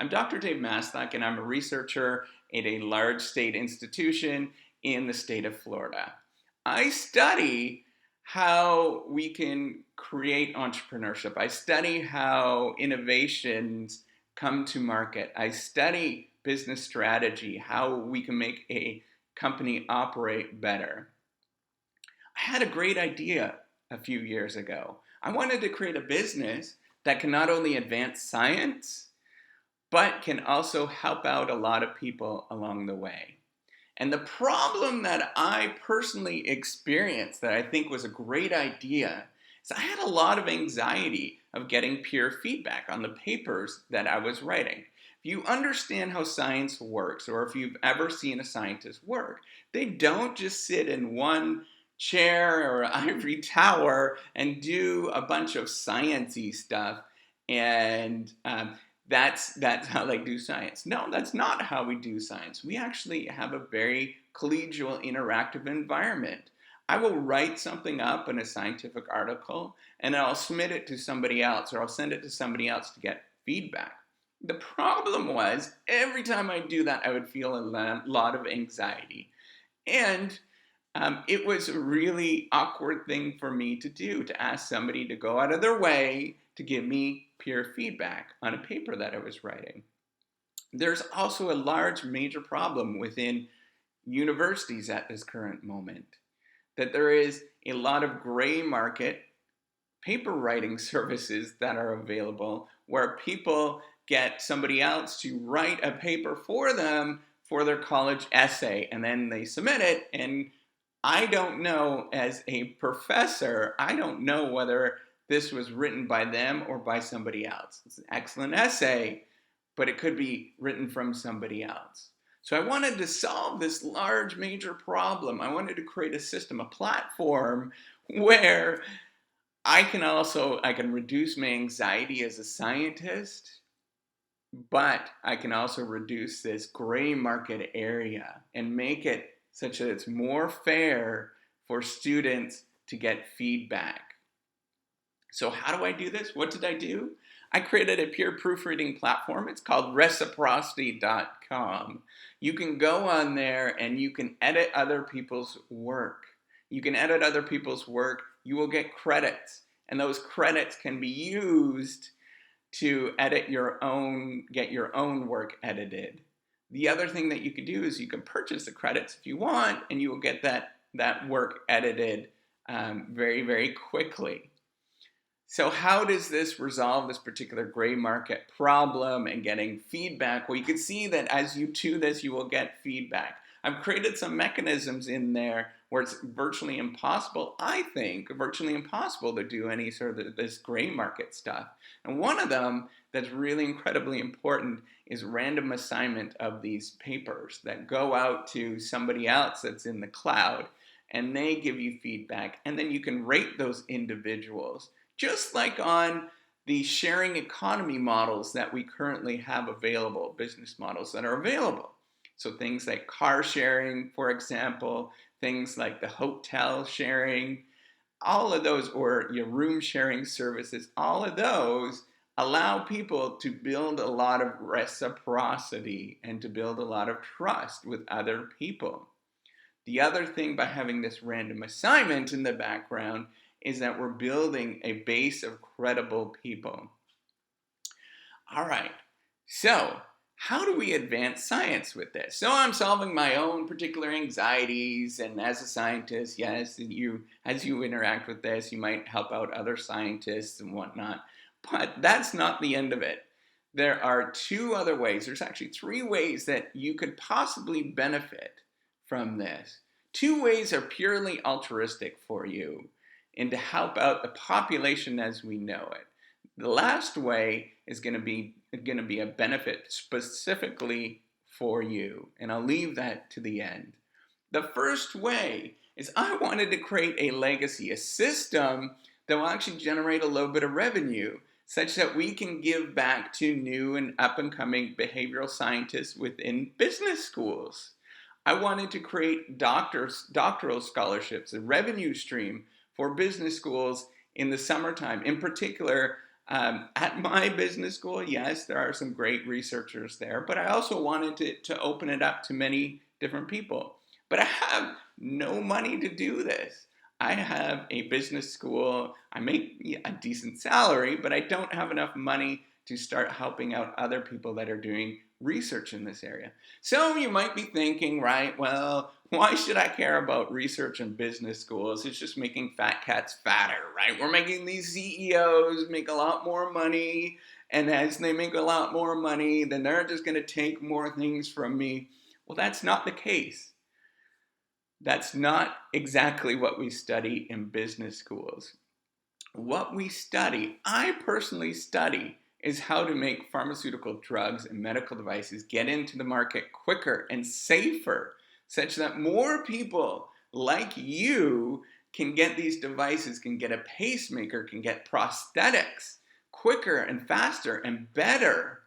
I'm Dr. Dave Maslach, and I'm a researcher at a large state institution in the state of Florida. I study how we can create entrepreneurship. I study how innovations come to market. I study business strategy, how we can make a company operate better. I had a great idea a few years ago. I wanted to create a business that can not only advance science, but can also help out a lot of people along the way. And the problem that I personally experienced that I think was a great idea is I had a lot of anxiety of getting peer feedback on the papers that I was writing. If you understand how science works, or if you've ever seen a scientist work, they don't just sit in one chair or ivory tower and do a bunch of science-y stuff and that's how they do science. No, that's not how we do science. We actually have a very collegial, interactive environment. I will write something up in a scientific article and I'll submit it to somebody else, or I'll send it to somebody else to get feedback. The problem was, every time I do that, I would feel a lot of anxiety. And it was a really awkward thing for me to do, to ask somebody to go out of their way to give me peer feedback on a paper that I was writing. There's also a large major problem within universities at this current moment, that there is a lot of gray market paper writing services that are available where people get somebody else to write a paper for them for their college essay, and then they submit it, and I don't know, as a professor, I don't know whether this was written by them or by somebody else. It's an excellent essay, but it could be written from somebody else. So I wanted to solve this large major problem. I wanted to create a system, a platform where I can reduce my anxiety as a scientist, but I can also reduce this gray market area and make it such that it's more fair for students to get feedback. So how do I do this? What did I do? I created a peer proofreading platform. It's called Reciprocity.com. You can go on there and you can edit other people's work. You can edit other people's work. You will get credits, and those credits can be used to edit get your own work edited. The other thing that you can do is you can purchase the credits if you want, and you will get that work edited very, very quickly. So how does this resolve this particular gray market problem and getting feedback? Well, you can see that as you do this, you will get feedback. I've created some mechanisms in there where it's virtually impossible, I think, virtually impossible to do any sort of this gray market stuff. And one of them that's really incredibly important is random assignment of these papers that go out to somebody else that's in the cloud, and they give you feedback, and then you can rate those individuals. Just like on the sharing economy models that we currently have available, business models that are available. So things like car sharing, for example, things like the hotel sharing, all of those, or your room sharing services, all of those allow people to build a lot of reciprocity and to build a lot of trust with other people. The other thing by having this random assignment in the background is that we're building a base of credible people. All right, so how do we advance science with this? So I'm solving my own particular anxieties, and as a scientist, yes, as you interact with this, you might help out other scientists and whatnot, but that's not the end of it. There are two other ways, there's actually three ways that you could possibly benefit from this. Two ways are purely altruistic for you and to help out the population as we know it. The last way is going to be a benefit specifically for you, and I'll leave that to the end. The first way is I wanted to create a legacy, a system that will actually generate a little bit of revenue such that we can give back to new and up-and-coming behavioral scientists within business schools. I wanted to create doctoral scholarships, a revenue stream for business schools in the summertime. In particular, At my business school, yes, there are some great researchers there, but I also wanted to open it up to many different people. But I have no money to do this. I have a business school. I make a decent salary, but I don't have enough money to start helping out other people that are doing research in this area. So you might be thinking, right, well, why should I care about research and business schools? It's just making fat cats fatter, right? We're making these CEOs make a lot more money, and as they make a lot more money, then they're just going to take more things from me. Well, that's not the case. That's not exactly what we study in business schools. What we study, I personally study, is how to make pharmaceutical drugs and medical devices get into the market quicker and safer, such that more people like you can get these devices, can get a pacemaker, can get prosthetics quicker and faster and better.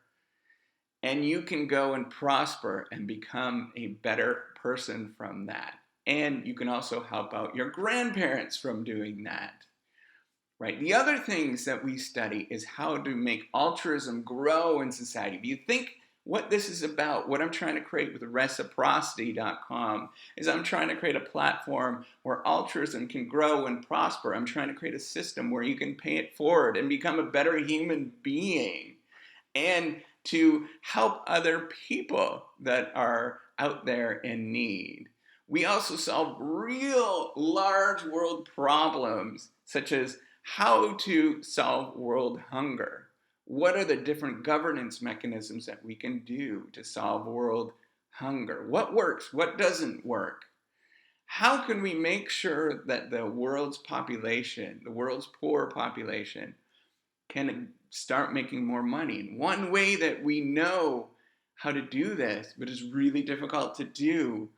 And you can go and prosper and become a better person from that. And you can also help out your grandparents from doing that. Right? The other things that we study is how to make altruism grow in society. If you think what this is about, what I'm trying to create with Reciprocity.com is I'm trying to create a platform where altruism can grow and prosper. I'm trying to create a system where you can pay it forward and become a better human being and to help other people that are out there in need. We also solve real large world problems, such as how to solve world hunger. What are the different governance mechanisms that we can do to solve world hunger? What works? What doesn't work? How can we make sure that the world's population, the world's poor population, can start making more money? And one way that we know how to do this, but is really difficult to do,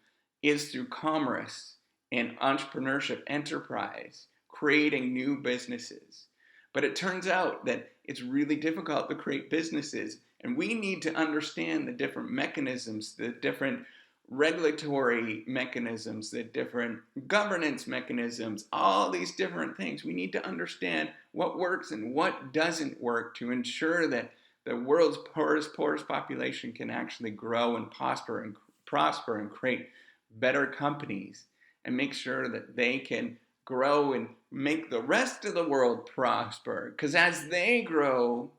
is through commerce and entrepreneurship, enterprise, creating new businesses. But it turns out that it's really difficult to create businesses, and we need to understand the different mechanisms, the different regulatory mechanisms, the different governance mechanisms, all these different things. We need to understand what works and what doesn't work to ensure that the world's poorest population can actually grow and prosper and create better companies and make sure that they can grow and make the rest of the world prosper. Because as they grow,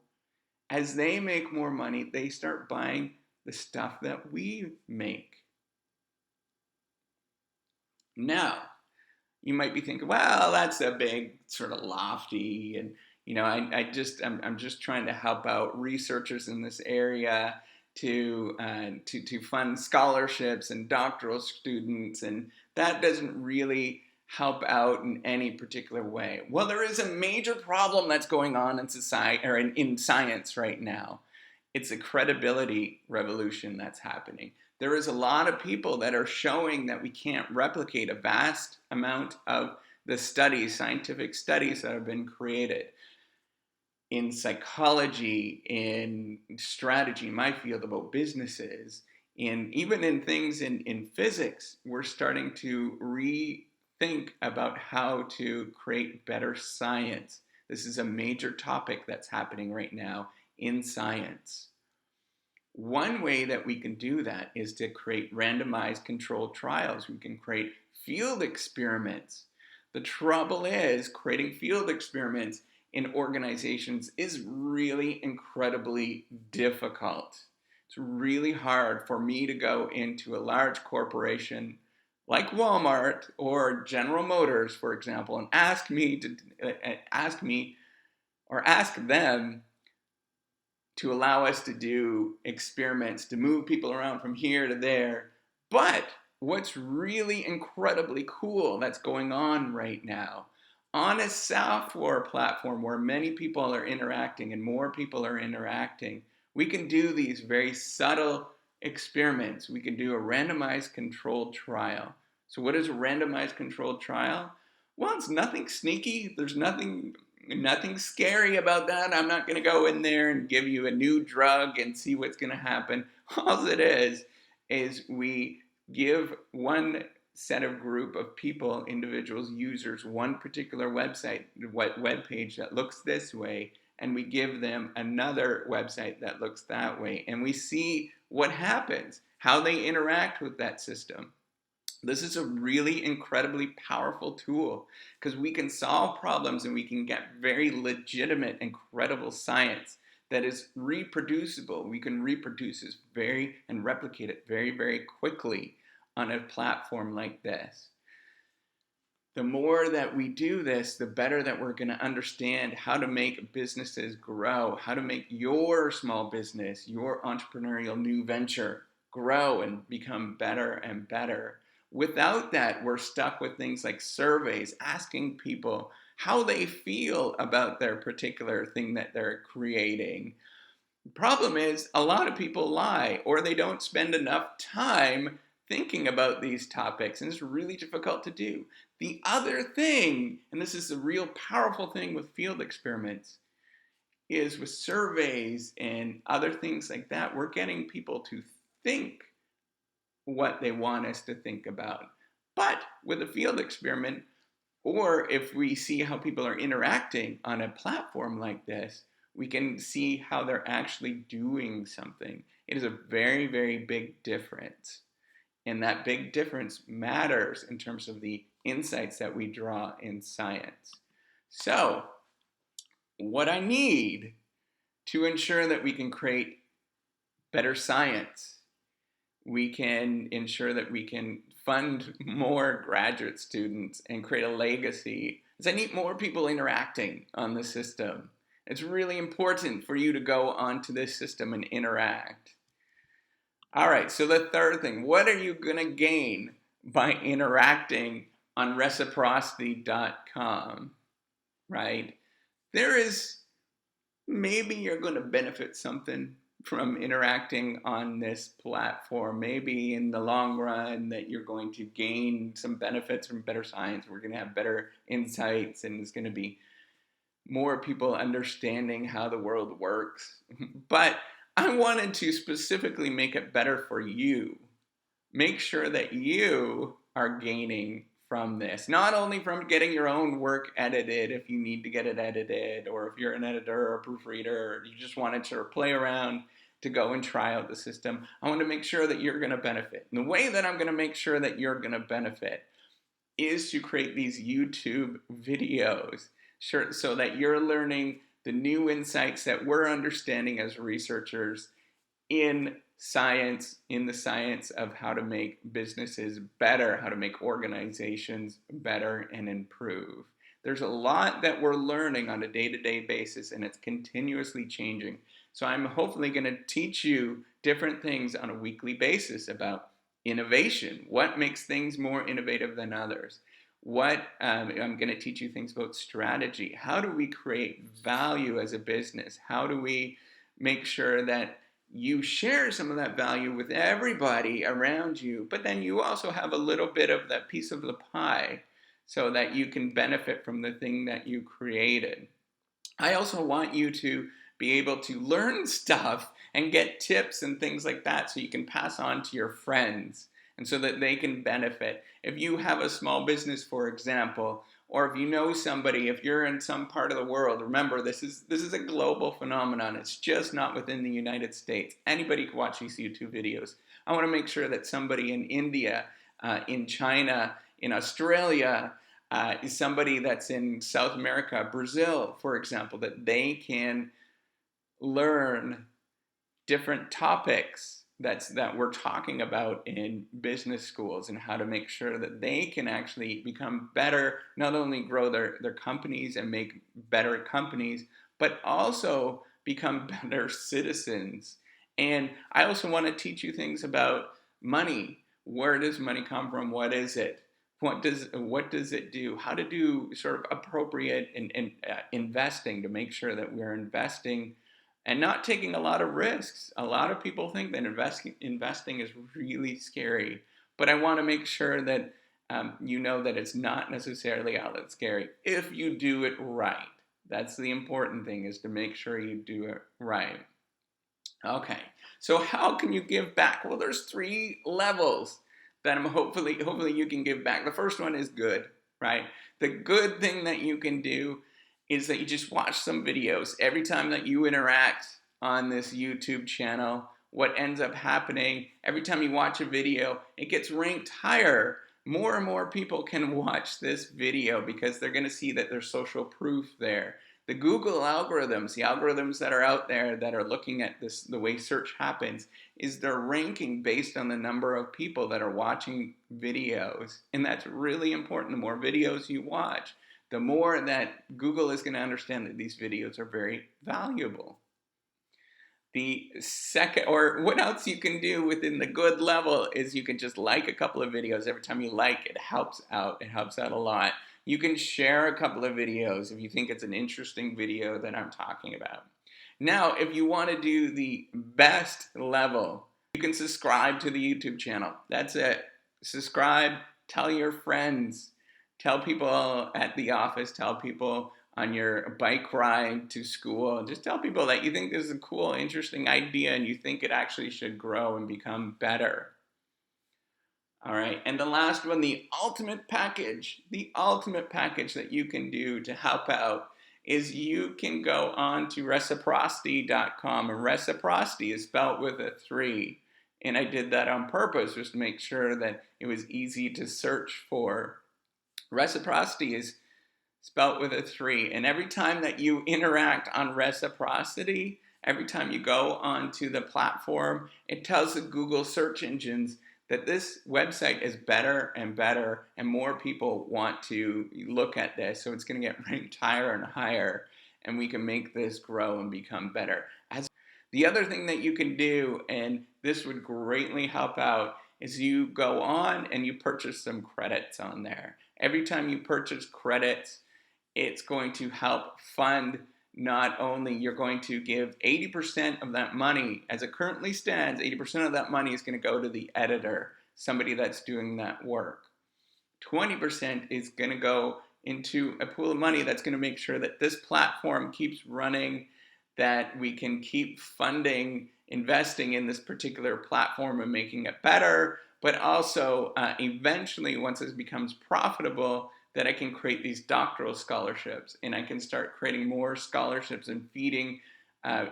as they make more money, they start buying the stuff that we make. Now, you might be thinking, well, that's a big sort of lofty, and I'm just trying to help out researchers in this area to fund scholarships and doctoral students, and that doesn't really help out in any particular way. Well, there is a major problem that's going on in society or in science right now. It's a credibility revolution that's happening. There is a lot of people that are showing that we can't replicate a vast amount of the studies, scientific studies that have been created in psychology, in strategy, in my field about businesses, and even in things in physics. We're starting to rethink about how to create better science. This is a major topic that's happening right now in science. One way that we can do that is to create randomized controlled trials. We can create field experiments. The trouble is, creating field experiments in organizations is really incredibly difficult. It's really hard for me to go into a large corporation like Walmart or General Motors, for example, and ask them to allow us to do experiments, to move people around from here to there. But what's really incredibly cool that's going on right now, on a software platform where many people are interacting and more people are interacting, we can do these very subtle experiments. We can do a randomized controlled trial. So what is a randomized controlled trial? Well, it's nothing sneaky. There's nothing scary about that. I'm not going to go in there and give you a new drug and see what's going to happen. All it is we give one set of group of people, individuals, users, one particular web page that looks this way, and we give them another website that looks that way, and we see what happens, how they interact with that system. This is a really incredibly powerful tool because we can solve problems and we can get very legitimate and credible science that is reproducible. We can reproduce this and replicate it very, very quickly on a platform like this. The more that we do this, the better that we're going to understand how to make businesses grow, how to make your small business, your entrepreneurial new venture grow and become better and better. Without that, we're stuck with things like surveys, asking people how they feel about their particular thing that they're creating. The problem is a lot of people lie, or they don't spend enough time thinking about these topics, and it's really difficult to do. The other thing, and this is the real powerful thing with field experiments, is with surveys and other things like that, we're getting people to think what they want us to think about. But with a field experiment, or if we see how people are interacting on a platform like this, we can see how they're actually doing something. It is a very, very big difference. And that big difference matters in terms of the insights that we draw in science. So, what I need to ensure that we can create better science, we can ensure that we can fund more graduate students and create a legacy, is I need more people interacting on the system. It's really important for you to go onto this system and interact. All right, so the third thing, what are you going to gain by interacting on reciprocity.com, right? Maybe you're going to benefit something from interacting on this platform. Maybe in the long run that you're going to gain some benefits from better science. We're going to have better insights, and it's going to be more people understanding how the world works. But I wanted to specifically make it better for you. Make sure that you are gaining from this, not only from getting your own work edited if you need to get it edited, or if you're an editor or a proofreader, or you just wanted to play around to go and try out the system. I want to make sure that you're going to benefit. And the way that I'm going to make sure that you're going to benefit is to create these YouTube videos so that you're learning the new insights that we're understanding as researchers in science, in the science of how to make businesses better, how to make organizations better and improve. There's a lot that we're learning on a day-to-day basis, and it's continuously changing. So I'm hopefully going to teach you different things on a weekly basis about innovation. What makes things more innovative than others? I'm going to teach you things about strategy. How do we create value as a business? How do we make sure that you share some of that value with everybody around you, but then you also have a little bit of that piece of the pie so that you can benefit from the thing that you created. I also want you to be able to learn stuff and get tips and things like that so you can pass on to your friends and so that they can benefit. If you have a small business, for example, or if you know somebody, if you're in some part of the world, remember this is a global phenomenon. It's just not within the United States. Anybody can watch these YouTube videos. I want to make sure that somebody in India, in China, in Australia, is somebody that's in South America, Brazil, for example, that they can learn different topics that we're talking about in business schools, and how to make sure that they can actually become better, not only grow their companies and make better companies, but also become better citizens. And I also want to teach you things about money. Where does money come from? What is it? What does it do? How to do sort of appropriate investing to make sure that we're investing and not taking a lot of risks. A lot of people think that investing is really scary, but I want to make sure that you know that it's not necessarily all that scary if you do it right. That's the important thing, is to make sure you do it right. Okay, so how can you give back? Well, there's 3 levels that hopefully you can give back. The first one is good, right? The good thing that you can do is that you just watch some videos. Every time that you interact on this YouTube channel, what ends up happening, every time you watch a video, it gets ranked higher. More and more people can watch this video because they're going to see that there's social proof there. The Google algorithms, the algorithms that are out there that are looking at this, the way search happens, is they're ranking based on the number of people that are watching videos. And that's really important. The more videos you watch, the more that Google is going to understand that these videos are very valuable. The second, or what else you can do within the good level, is you can just like a couple of videos. Every time you like, it helps out. It helps out a lot. You can share a couple of videos if you think it's an interesting video that I'm talking about. Now, if you want to do the best level, you can subscribe to the YouTube channel. That's it. Subscribe, tell your friends, tell people at the office, tell people on your bike ride to school. Just tell people that you think this is a cool, interesting idea and you think it actually should grow and become better. All right, and the last one, the ultimate package that you can do to help out is you can go on to reciprocity.com, and reciprocity is spelled with a 3. And I did that on purpose just to make sure that it was easy to search for. Reciprocity is spelt with a 3. And every time that you interact on Reciprocity, every time you go onto the platform, it tells the Google search engines that this website is better and better, and more people want to look at this. So it's going to get ranked higher and higher, and we can make this grow and become better. The other thing that you can do, and this would greatly help out, is you go on and you purchase some credits on there. Every time you purchase credits, it's going to help fund, not only you're going to give 80% of that money, as it currently stands, 80% of that money is going to go to the editor, somebody that's doing that work. 20% is going to go into a pool of money that's going to make sure that this platform keeps running, that we can keep funding, investing in this particular platform and making it better, but also eventually, once this becomes profitable, that I can create these doctoral scholarships, and I can start creating more scholarships and feeding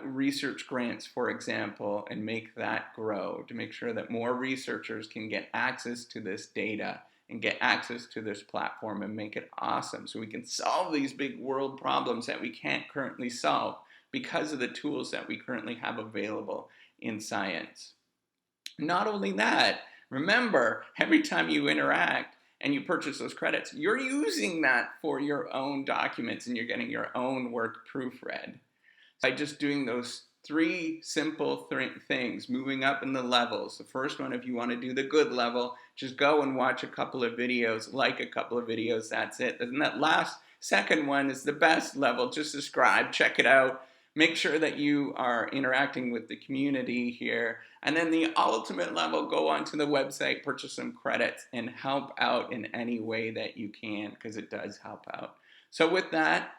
research grants, for example, and make that grow to make sure that more researchers can get access to this data and get access to this platform and make it awesome, so we can solve these big world problems that we can't currently solve because of the tools that we currently have available in science. Not only that, remember, every time you interact and you purchase those credits, you're using that for your own documents and you're getting your own work proofread. By just doing those 3 simple things, moving up in the levels. The first one, if you want to do the good level, just go and watch a couple of videos, like a couple of videos, that's it. And that second one is the best level. Just subscribe, check it out. Make sure that you are interacting with the community here. And then the ultimate level, go onto the website, purchase some credits, and help out in any way that you can, because it does help out. So with that,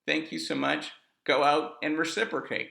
thank you so much. Go out and reciprocate.